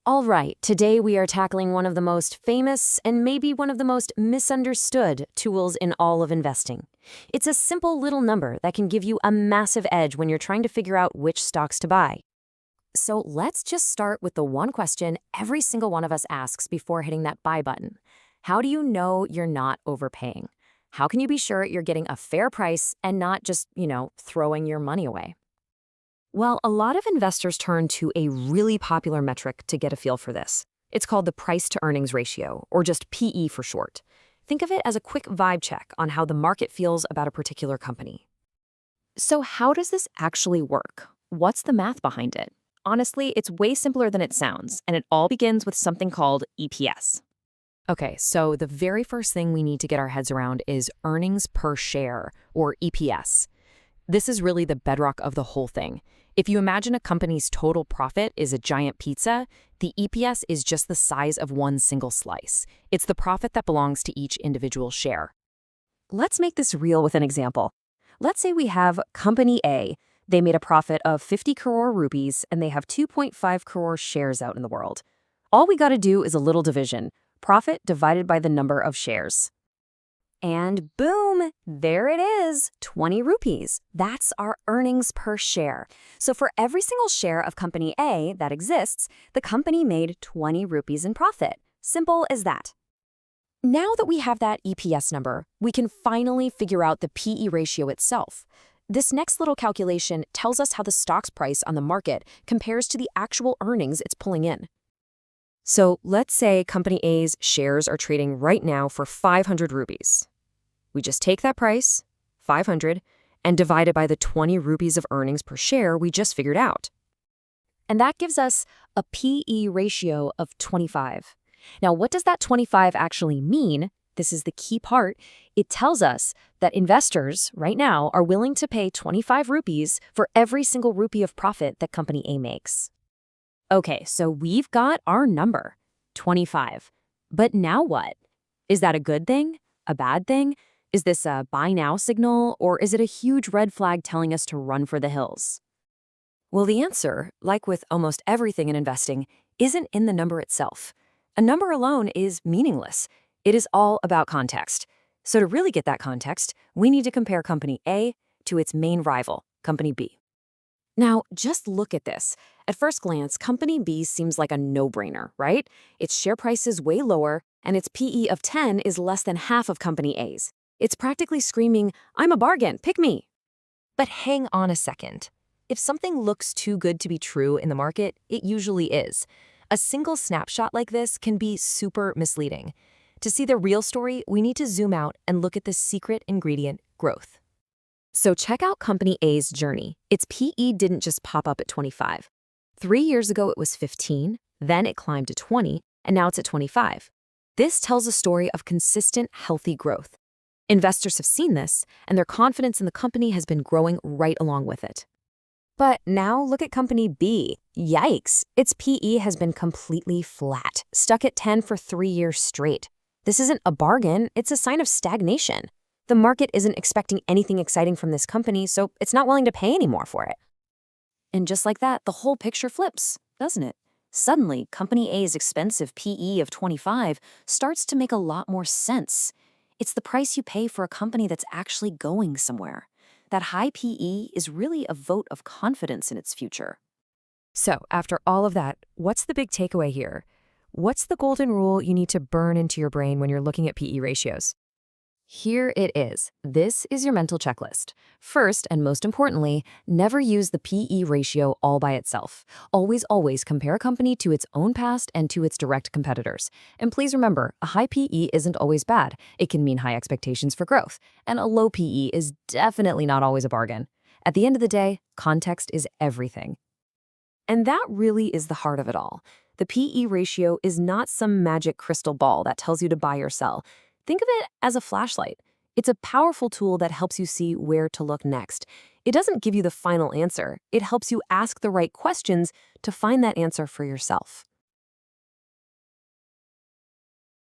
All right, today we are tackling one of the most famous and maybe one of the most misunderstood tools in all of investing. It's a simple little number that can give you a massive edge when you're trying to figure out which stocks to buy. So let's just start with the one question every single one of us asks before hitting that buy button. How do you know you're not overpaying? How can you be sure you're getting a fair price and not just, throwing your money away? Well, a lot of investors turn to a really popular metric to get a feel for this. It's called the price to earnings ratio, or just PE for short. Think of it as a quick vibe check on how the market feels about a particular company. So how does this actually work? What's the math behind it? Honestly, it's way simpler than it sounds, and it all begins with something called EPS. Okay, so the very first thing we need to get our heads around is earnings per share, or EPS. This is really the bedrock of the whole thing. If you imagine a company's total profit is a giant pizza, the EPS is just the size of one single slice. It's the profit that belongs to each individual share. Let's make this real with an example. Let's say we have Company A. They made a profit of 50 crore rupees and they have 2.5 crore shares out in the world. All we got to do is a little division. Profit divided by the number of shares. And boom, there it is, 20 rupees. That's our earnings per share. So for every single share of Company A that exists, the company made 20 rupees in profit. Simple as that. Now that we have that EPS number, we can finally figure out the PE ratio itself. This next little calculation tells us how the stock's price on the market compares to the actual earnings it's pulling in. So let's say Company A's shares are trading right now for 500 rupees. We just take that price, 500, and divide it by the 20 rupees of earnings per share we just figured out. And that gives us a PE ratio of 25. Now, what does that 25 actually mean? This is the key part. It tells us that investors right now are willing to pay 25 rupees for every single rupee of profit that Company A makes. Okay, so we've got our number, 25. But now what? Is that a good thing? A bad thing? Is this a buy now signal, or is it a huge red flag telling us to run for the hills? Well, the answer, like with almost everything in investing, isn't in the number itself. A number alone is meaningless. It is all about context. So to really get that context, we need to compare Company A to its main rival, Company B. Now, just look at this. At first glance, Company B seems like a no-brainer, right? Its share price is way lower, and its PE of 10 is less than half of Company A's. It's practically screaming, "I'm a bargain, pick me." But hang on a second. If something looks too good to be true in the market, it usually is. A single snapshot like this can be super misleading. To see the real story, we need to zoom out and look at the secret ingredient, growth. So check out Company A's journey. Its PE didn't just pop up at 25. 3 years ago, it was 15, then it climbed to 20, and now it's at 25. This tells a story of consistent, healthy growth. Investors have seen this, and their confidence in the company has been growing right along with it. But now look at Company B. Yikes! Its PE has been completely flat, stuck at 10 for 3 years straight. This isn't a bargain, it's a sign of stagnation. The market isn't expecting anything exciting from this company, so it's not willing to pay any more for it. And just like that, the whole picture flips, doesn't it? Suddenly, Company A's expensive PE of 25 starts to make a lot more sense. It's the price you pay for a company that's actually going somewhere. That high PE is really a vote of confidence in its future. So, after all of that, what's the big takeaway here? What's the golden rule you need to burn into your brain when you're looking at PE ratios? Here it is. This is your mental checklist. First, and most importantly, never use the PE ratio all by itself. Always compare a company to its own past and to its direct competitors. And please remember, a high PE isn't always bad. It can mean high expectations for growth. And a low PE is definitely not always a bargain. At the end of the day, context is everything. And that really is the heart of it all. The PE ratio is not some magic crystal ball that tells you to buy or sell. Think of it as a flashlight. It's a powerful tool that helps you see where to look next. It doesn't give you the final answer. It helps you ask the right questions to find that answer for yourself.